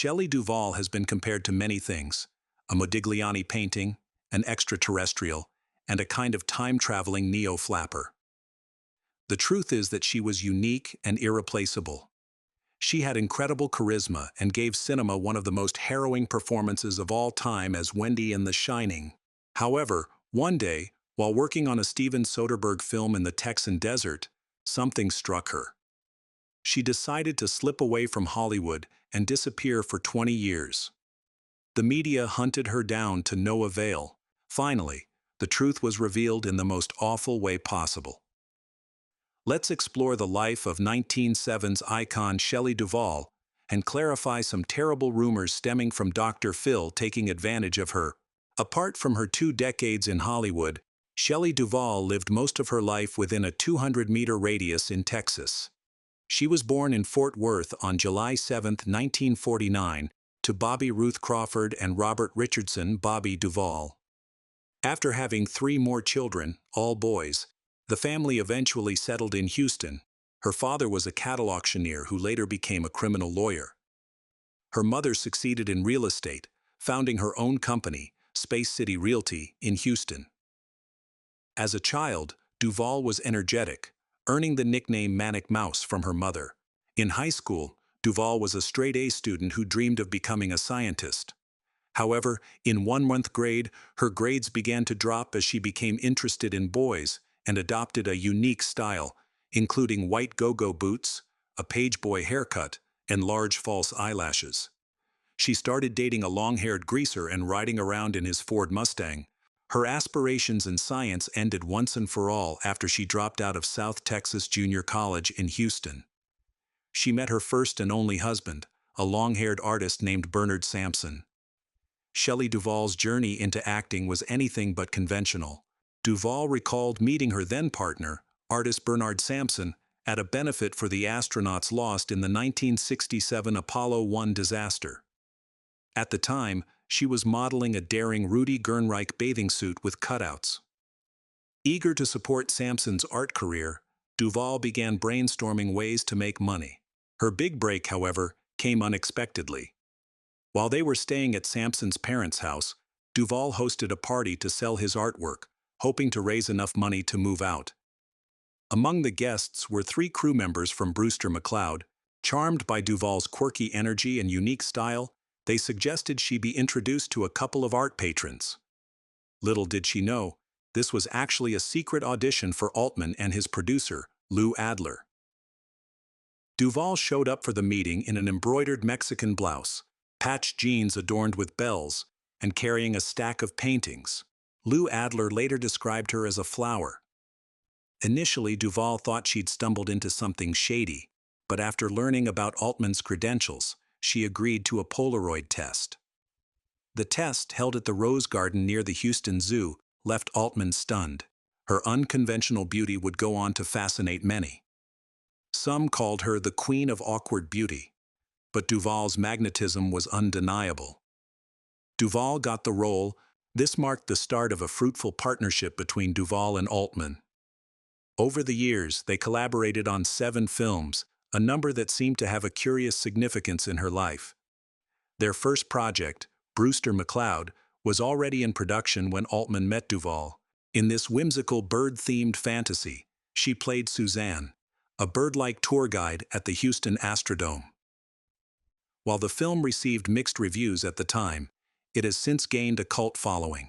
Shelley Duvall has been compared to many things: a Modigliani painting, an extraterrestrial, and a kind of time-traveling neo-flapper. The truth is that she was unique and irreplaceable. She had incredible charisma and gave cinema one of the most harrowing performances of all time as Wendy in The Shining. However, one day, while working on a Steven Soderbergh film in the Texan desert, something struck her. She decided to slip away from Hollywood and disappear for 20 years. The media hunted her down to no avail. Finally, the truth was revealed in the most awful way possible. Let's explore the life of 1907's icon Shelley Duvall and clarify some terrible rumors stemming from Dr. Phil taking advantage of her. Apart from her 2 decades in Hollywood, Shelley Duvall lived most of her life within a 200-meter radius in Texas. She was born in Fort Worth on July 7, 1949, to Bobby Ruth Crawford and Robert Richardson Bobby Duvall. After having 3 more children, all boys, the family eventually settled in Houston. Her father was a cattle auctioneer who later became a criminal lawyer. Her mother succeeded in real estate, founding her own company, Space City Realty, in Houston. As a child, Duvall was energetic, earning the nickname Manic Mouse from her mother. In high school, Duvall was a straight-A student who dreamed of becoming a scientist. However, in 1 grade, her grades began to drop as she became interested in boys and adopted a unique style, including white go-go boots, a page boy haircut, and large false eyelashes. She started dating a long-haired greaser and riding around in his Ford Mustang. Her aspirations in science ended once and for all after she dropped out of South Texas Junior College in Houston. She met her first and only husband, a long-haired artist named Bernard Sampson. Shelley Duvall's journey into acting was anything but conventional. Duvall recalled meeting her then-partner, artist Bernard Sampson, at a benefit for the astronauts lost in the 1967 Apollo 1 disaster. At the time, she was modeling a daring Rudy Gernreich bathing suit with cutouts. Eager to support Sampson's art career, Duvall began brainstorming ways to make money. Her big break, however, came unexpectedly. While they were staying at Sampson's parents' house, Duvall hosted a party to sell his artwork, hoping to raise enough money to move out. Among the guests were 3 crew members from Brewster McCloud. Charmed by Duvall's quirky energy and unique style, they suggested she be introduced to a couple of art patrons. Little did she know, this was actually a secret audition for Altman and his producer, Lou Adler. Duvall showed up for the meeting in an embroidered Mexican blouse, patched jeans adorned with bells, and carrying a stack of paintings. Lou Adler later described her as a flower. Initially, Duvall thought she'd stumbled into something shady, but after learning about Altman's credentials, she agreed to a Polaroid test. The test, held at the Rose Garden near the Houston Zoo, left Altman stunned. Her unconventional beauty would go on to fascinate many. Some called her the Queen of Awkward Beauty, but Duvall's magnetism was undeniable. Duvall got the role. This marked the start of a fruitful partnership between Duvall and Altman. Over the years, they collaborated on 7 films, a number that seemed to have a curious significance in her life. Their first project, Brewster McCloud, was already in production when Altman met Duvall. In this whimsical bird-themed fantasy, she played Suzanne, a bird-like tour guide at the Houston Astrodome. While the film received mixed reviews at the time, it has since gained a cult following.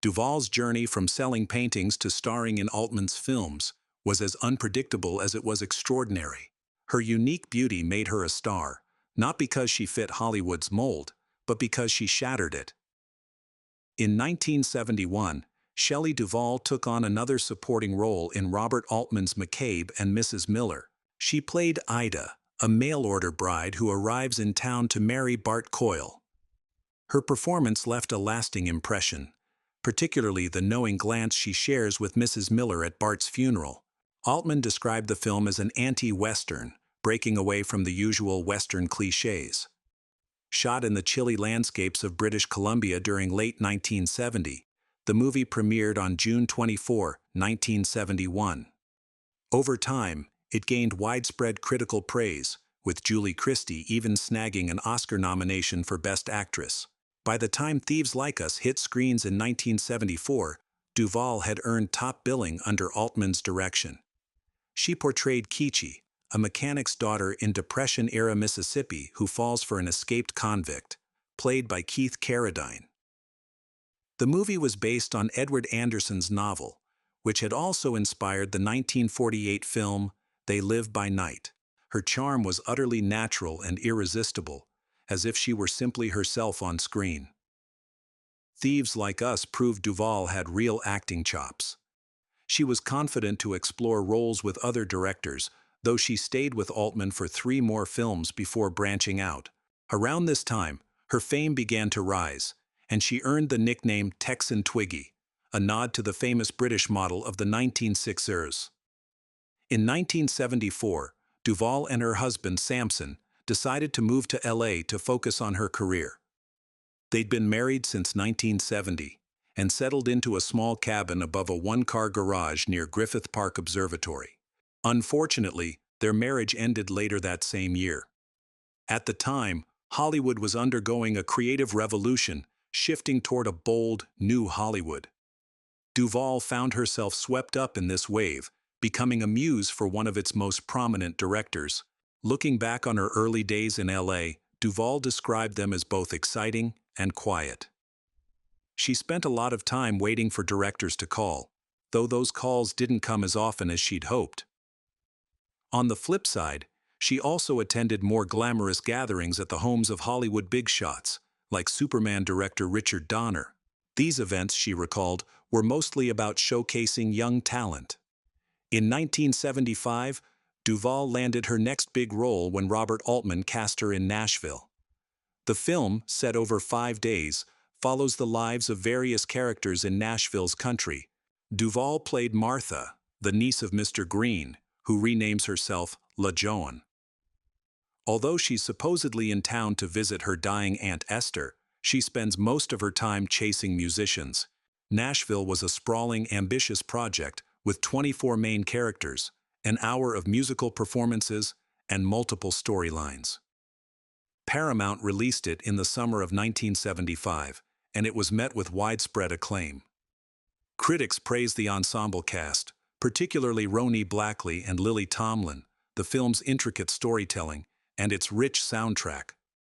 Duvall's journey from selling paintings to starring in Altman's films was as unpredictable as it was extraordinary. Her unique beauty made her a star, not because she fit Hollywood's mold, but because she shattered it. In 1971, Shelley Duvall took on another supporting role in Robert Altman's McCabe and Mrs. Miller. She played Ida, a mail-order bride who arrives in town to marry Bart Coyle. Her performance left a lasting impression, particularly the knowing glance she shares with Mrs. Miller at Bart's funeral. Altman described the film as an anti-Western, breaking away from the usual Western cliches. Shot in the chilly landscapes of British Columbia during late 1970, the movie premiered on June 24, 1971. Over time, it gained widespread critical praise, with Julie Christie even snagging an Oscar nomination for Best Actress. By the time Thieves Like Us hit screens in 1974, Duvall had earned top billing under Altman's direction. She portrayed Kichi, a mechanic's daughter in Depression-era Mississippi who falls for an escaped convict, played by Keith Carradine. The movie was based on Edward Anderson's novel, which had also inspired the 1948 film They Live by Night. Her charm was utterly natural and irresistible, as if she were simply herself on screen. Thieves Like Us proved Duvall had real acting chops. She was confident to explore roles with other directors, though she stayed with Altman for 3 more films before branching out. Around this time, her fame began to rise, and she earned the nickname Texan Twiggy, a nod to the famous British model of the 1960s. In 1974, Duvall and her husband Samson decided to move to LA to focus on her career. They'd been married since 1970 and settled into a small cabin above a 1-car garage near Griffith Park Observatory. Unfortunately, their marriage ended later that same year. At the time, Hollywood was undergoing a creative revolution, shifting toward a bold, new Hollywood. Duvall found herself swept up in this wave, becoming a muse for one of its most prominent directors. Looking back on her early days in LA, Duvall described them as both exciting and quiet. She spent a lot of time waiting for directors to call, though those calls didn't come as often as she'd hoped. On the flip side, she also attended more glamorous gatherings at the homes of Hollywood big shots, like Superman director Richard Donner. These events, she recalled, were mostly about showcasing young talent. In 1975, Duvall landed her next big role when Robert Altman cast her in Nashville. The film, set over 5 days, follows the lives of various characters in Nashville's country. Duvall played Martha, the niece of Mr. Green, who renames herself La Joan. Although she's supposedly in town to visit her dying Aunt Esther, she spends most of her time chasing musicians. Nashville was a sprawling, ambitious project with 24 main characters, an hour of musical performances, and multiple storylines. Paramount released it in the summer of 1975, and it was met with widespread acclaim. Critics praised the ensemble cast, particularly Ronee Blakley and Lily Tomlin, the film's intricate storytelling, and its rich soundtrack.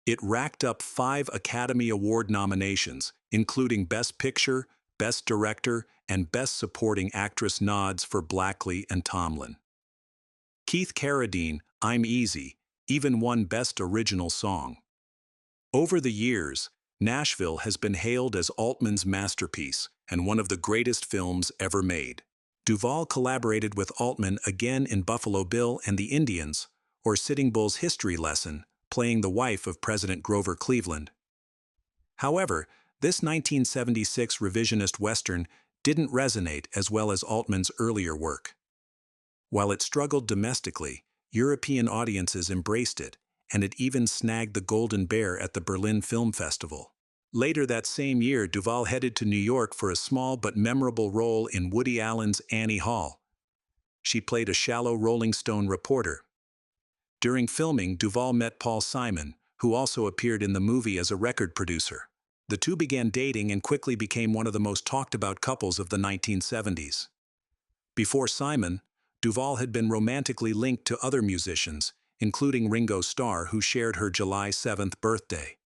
It racked up 5 Academy Award nominations, including Best Picture, Best Director, and Best Supporting Actress nods for Blakley and Tomlin. Keith Carradine, I'm Easy, even won Best Original Song. Over the years, Nashville has been hailed as Altman's masterpiece and one of the greatest films ever made. Duvall collaborated with Altman again in Buffalo Bill and the Indians, or Sitting Bull's History Lesson, playing the wife of President Grover Cleveland. However, this 1976 revisionist Western didn't resonate as well as Altman's earlier work. While it struggled domestically, European audiences embraced it, and it even snagged the Golden Bear at the Berlin Film Festival. Later that same year, Duvall headed to New York for a small but memorable role in Woody Allen's Annie Hall. She played a shallow Rolling Stone reporter. During filming, Duvall met Paul Simon, who also appeared in the movie as a record producer. The two began dating and quickly became one of the most talked-about couples of the 1970s. Before Simon, Duvall had been romantically linked to other musicians, including Ringo Starr, who shared her July 7th birthday.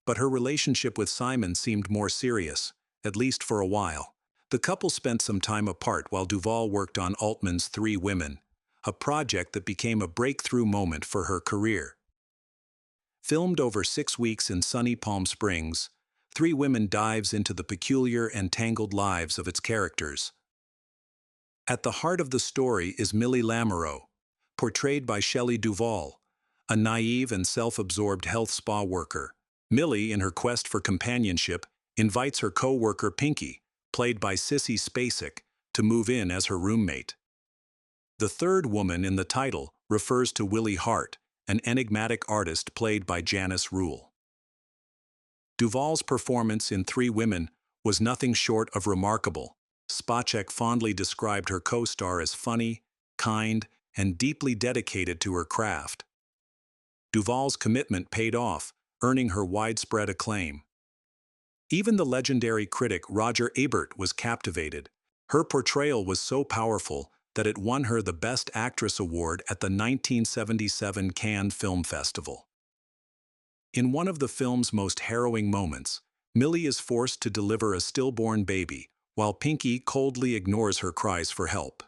But her relationship with Simon seemed more serious, at least for a while. The couple spent some time apart while Duvall worked on Altman's 3 Women, a project that became a breakthrough moment for her career. Filmed over 6 weeks in sunny Palm Springs, 3 Women dives into the peculiar and tangled lives of its characters. At the heart of the story is Millie Lamoureux, portrayed by Shelley Duvall, a naive and self-absorbed health spa worker. Millie, in her quest for companionship, invites her co-worker Pinky, played by Sissy Spacek, to move in as her roommate. The 3rd woman in the title refers to Willie Hart, an enigmatic artist played by Janice Rule. Duvall's performance in 3 Women was nothing short of remarkable. Spacek fondly described her co-star as funny, kind, and deeply dedicated to her craft. Duvall's commitment paid off, earning her widespread acclaim. Even the legendary critic Roger Ebert was captivated. Her portrayal was so powerful that it won her the Best Actress award at the 1977 Cannes Film Festival. In one of the film's most harrowing moments, Millie is forced to deliver a stillborn baby, while Pinky coldly ignores her cries for help.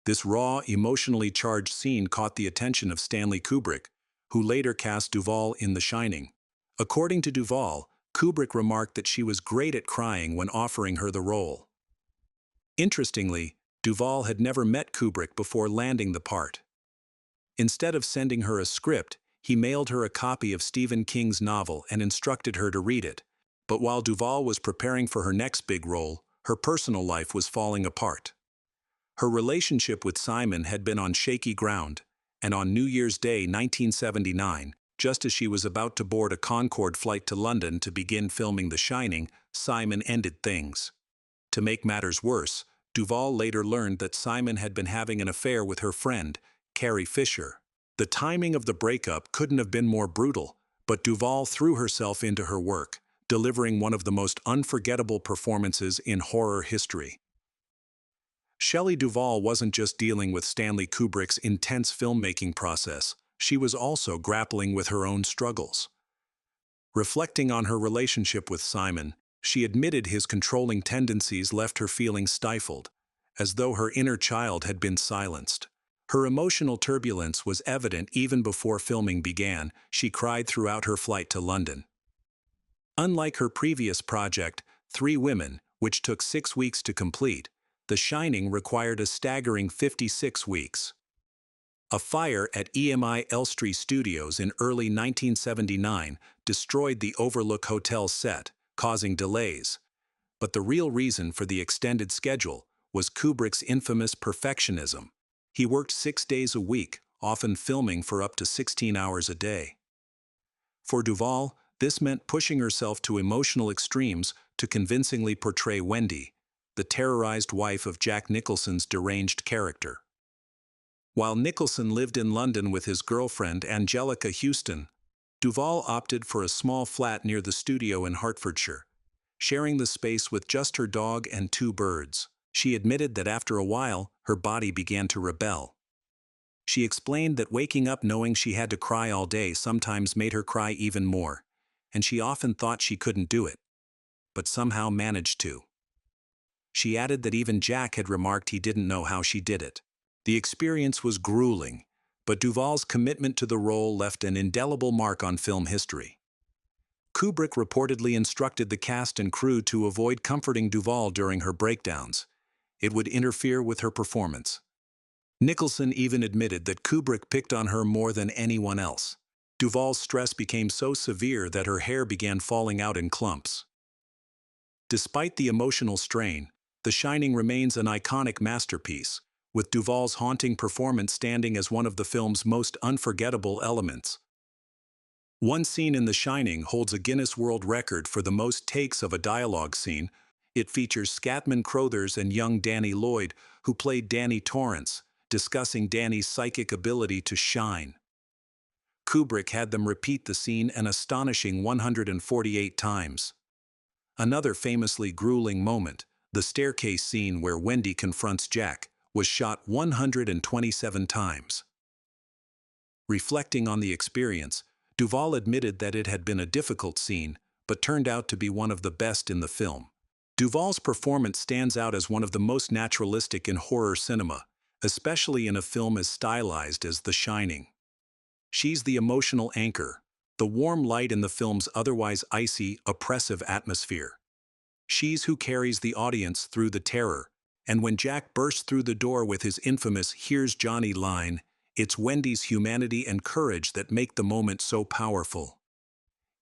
This raw, emotionally charged scene caught the attention of Stanley Kubrick, who later cast Duvall in The Shining. According to Duvall, Kubrick remarked that she was great at crying when offering her the role. Interestingly, Duvall had never met Kubrick before landing the part. Instead of sending her a script, he mailed her a copy of Stephen King's novel and instructed her to read it. But while Duvall was preparing for her next big role, her personal life was falling apart. Her relationship with Simon had been on shaky ground, and on New Year's Day 1979, just as she was about to board a Concorde flight to London to begin filming The Shining, Simon ended things. To make matters worse, Duvall later learned that Simon had been having an affair with her friend, Carrie Fisher. The timing of the breakup couldn't have been more brutal, but Duvall threw herself into her work, delivering one of the most unforgettable performances in horror history. Shelley Duvall wasn't just dealing with Stanley Kubrick's intense filmmaking process, she was also grappling with her own struggles. Reflecting on her relationship with Simon, she admitted his controlling tendencies left her feeling stifled, as though her inner child had been silenced. Her emotional turbulence was evident even before filming began. She cried throughout her flight to London. Unlike her previous project, Three Women, which took 6 weeks to complete, The Shining required a staggering 56 weeks. A fire at EMI Elstree Studios in early 1979 destroyed the Overlook Hotel set, causing delays. But the real reason for the extended schedule was Kubrick's infamous perfectionism. He worked 6 days a week, often filming for up to 16 hours a day. For Duvall, this meant pushing herself to emotional extremes to convincingly portray Wendy, the terrorized wife of Jack Nicholson's deranged character. While Nicholson lived in London with his girlfriend Angelica Houston, Duvall opted for a small flat near the studio in Hertfordshire, sharing the space with just her dog and 2 birds. She admitted that after a while, her body began to rebel. She explained that waking up knowing she had to cry all day sometimes made her cry even more, and she often thought she couldn't do it, but somehow managed to. She added that even Jack had remarked he didn't know how she did it. The experience was grueling, but Duvall's commitment to the role left an indelible mark on film history. Kubrick reportedly instructed the cast and crew to avoid comforting Duvall during her breakdowns. It would interfere with her performance. Nicholson even admitted that Kubrick picked on her more than anyone else. Duvall's stress became so severe that her hair began falling out in clumps. Despite the emotional strain, The Shining remains an iconic masterpiece, with Duvall's haunting performance standing as one of the film's most unforgettable elements. One scene in The Shining holds a Guinness World Record for the most takes of a dialogue scene. It features Scatman Crothers and young Danny Lloyd, who played Danny Torrance, discussing Danny's psychic ability to shine. Kubrick had them repeat the scene an astonishing 148 times. Another famously grueling moment, the staircase scene where Wendy confronts Jack, was shot 127 times. Reflecting on the experience, Duvall admitted that it had been a difficult scene, but turned out to be one of the best in the film. Duvall's performance stands out as one of the most naturalistic in horror cinema, especially in a film as stylized as The Shining. She's the emotional anchor, the warm light in the film's otherwise icy, oppressive atmosphere. She's who carries the audience through the terror, and when Jack bursts through the door with his infamous "Here's Johnny" line, it's Wendy's humanity and courage that make the moment so powerful.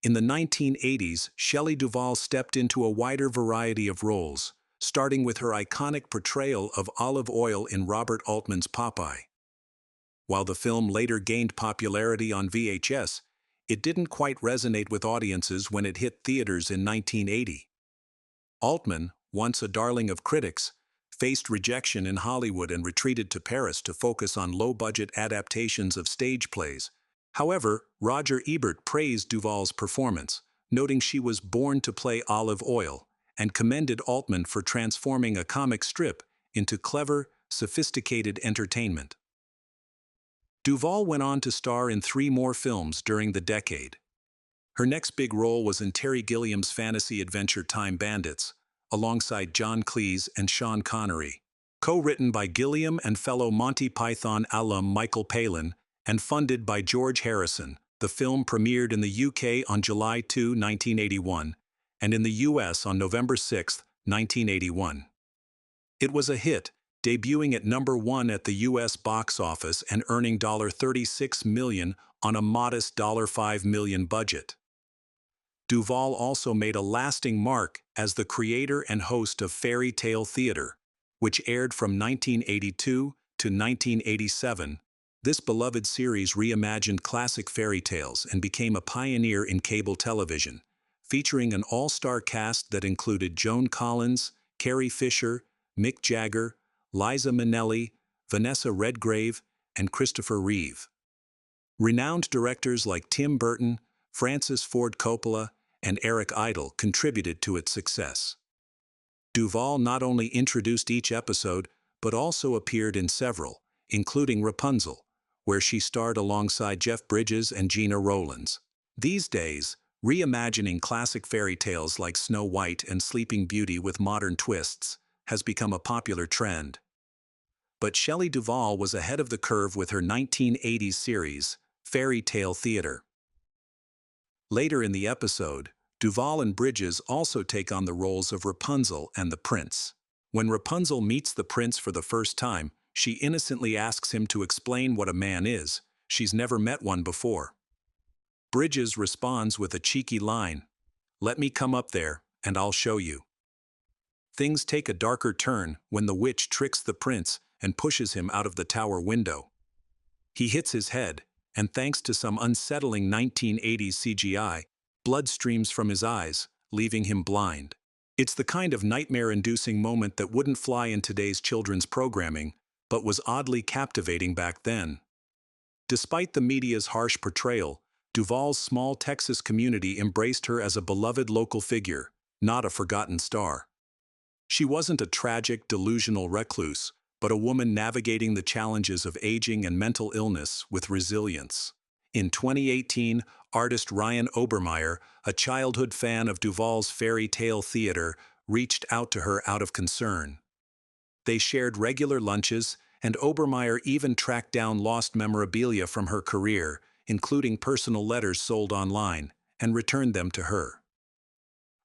In the 1980s, Shelley Duvall stepped into a wider variety of roles, starting with her iconic portrayal of Olive Oyl in Robert Altman's Popeye. While the film later gained popularity on VHS, it didn't quite resonate with audiences when it hit theaters in 1980. Altman, once a darling of critics, faced rejection in Hollywood and retreated to Paris to focus on low-budget adaptations of stage plays. However, Roger Ebert praised Duvall's performance, noting she was born to play Olive Oyl, and commended Altman for transforming a comic strip into clever, sophisticated entertainment. Duvall went on to star in 3 more films during the decade. Her next big role was in Terry Gilliam's fantasy adventure Time Bandits, alongside John Cleese and Sean Connery. Co-written by Gilliam and fellow Monty Python alum Michael Palin, and funded by George Harrison, the film premiered in the UK on July 2, 1981, and in the US on November 6, 1981. It was a hit, debuting at number 1 at the US box office and earning $36 million on a modest $5 million budget. Duvall also made a lasting mark as the creator and host of Fairy Tale Theater, which aired from 1982 to 1987. This beloved series reimagined classic fairy tales and became a pioneer in cable television, featuring an all-star cast that included Joan Collins, Carrie Fisher, Mick Jagger, Liza Minnelli, Vanessa Redgrave, and Christopher Reeve. Renowned directors like Tim Burton, Francis Ford Coppola, and Eric Idle contributed to its success. Duvall not only introduced each episode, but also appeared in several, including Rapunzel, where she starred alongside Jeff Bridges and Gena Rowlands. These days, reimagining classic fairy tales like Snow White and Sleeping Beauty with modern twists has become a popular trend. But Shelley Duvall was ahead of the curve with her 1980s series, Fairy Tale Theater. Later in the episode, Duvall and Bridges also take on the roles of Rapunzel and the prince. When Rapunzel meets the prince for the first time, she innocently asks him to explain what a man is. She's never met one before. Bridges responds with a cheeky line, "Let me come up there, and I'll show you." Things take a darker turn when the witch tricks the prince and pushes him out of the tower window. He hits his head, and thanks to some unsettling 1980s CGI, blood streams from his eyes, leaving him blind. It's the kind of nightmare-inducing moment that wouldn't fly in today's children's programming, but was oddly captivating back then. Despite the media's harsh portrayal, Duvall's small Texas community embraced her as a beloved local figure, not a forgotten star. She wasn't a tragic, delusional recluse, but a woman navigating the challenges of aging and mental illness with resilience. In 2018, artist Ryan Obermeyer, a childhood fan of Duvall's Fairy Tale Theater, reached out to her out of concern. They shared regular lunches, and Obermeyer even tracked down lost memorabilia from her career, including personal letters sold online, and returned them to her.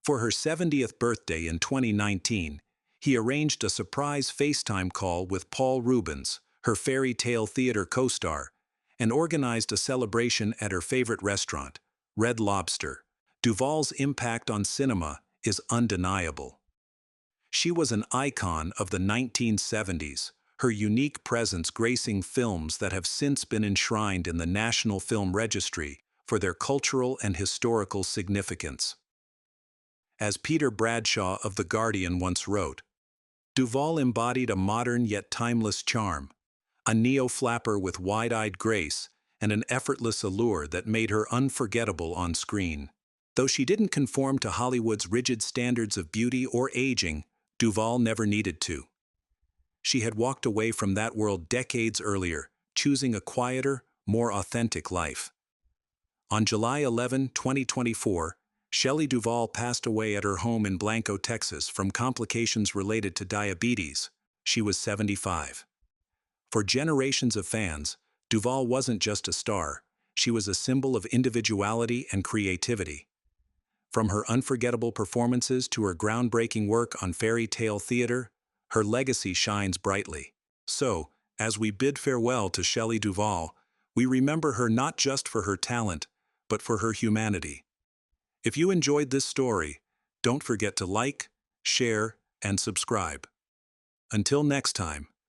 For her 70th birthday in 2019, he arranged a surprise FaceTime call with Paul Rubens, her Fairy Tale Theater co-star, and organized a celebration at her favorite restaurant, Red Lobster. Duvall's impact on cinema is undeniable. She was an icon of the 1970s, her unique presence gracing films that have since been enshrined in the National Film Registry for their cultural and historical significance. As Peter Bradshaw of The Guardian once wrote, Duvall embodied a modern yet timeless charm, a neo-flapper with wide-eyed grace and an effortless allure that made her unforgettable on screen. Though she didn't conform to Hollywood's rigid standards of beauty or aging, Duvall never needed to. She had walked away from that world decades earlier, choosing a quieter, more authentic life. On July 11, 2024, Shelley Duvall passed away at her home in Blanco, Texas, from complications related to diabetes. She was 75. For generations of fans, Duvall wasn't just a star, she was a symbol of individuality and creativity. From her unforgettable performances to her groundbreaking work on Fairy Tale Theater, her legacy shines brightly. So, as we bid farewell to Shelley Duvall, we remember her not just for her talent, but for her humanity. If you enjoyed this story, don't forget to like, share, and subscribe. Until next time.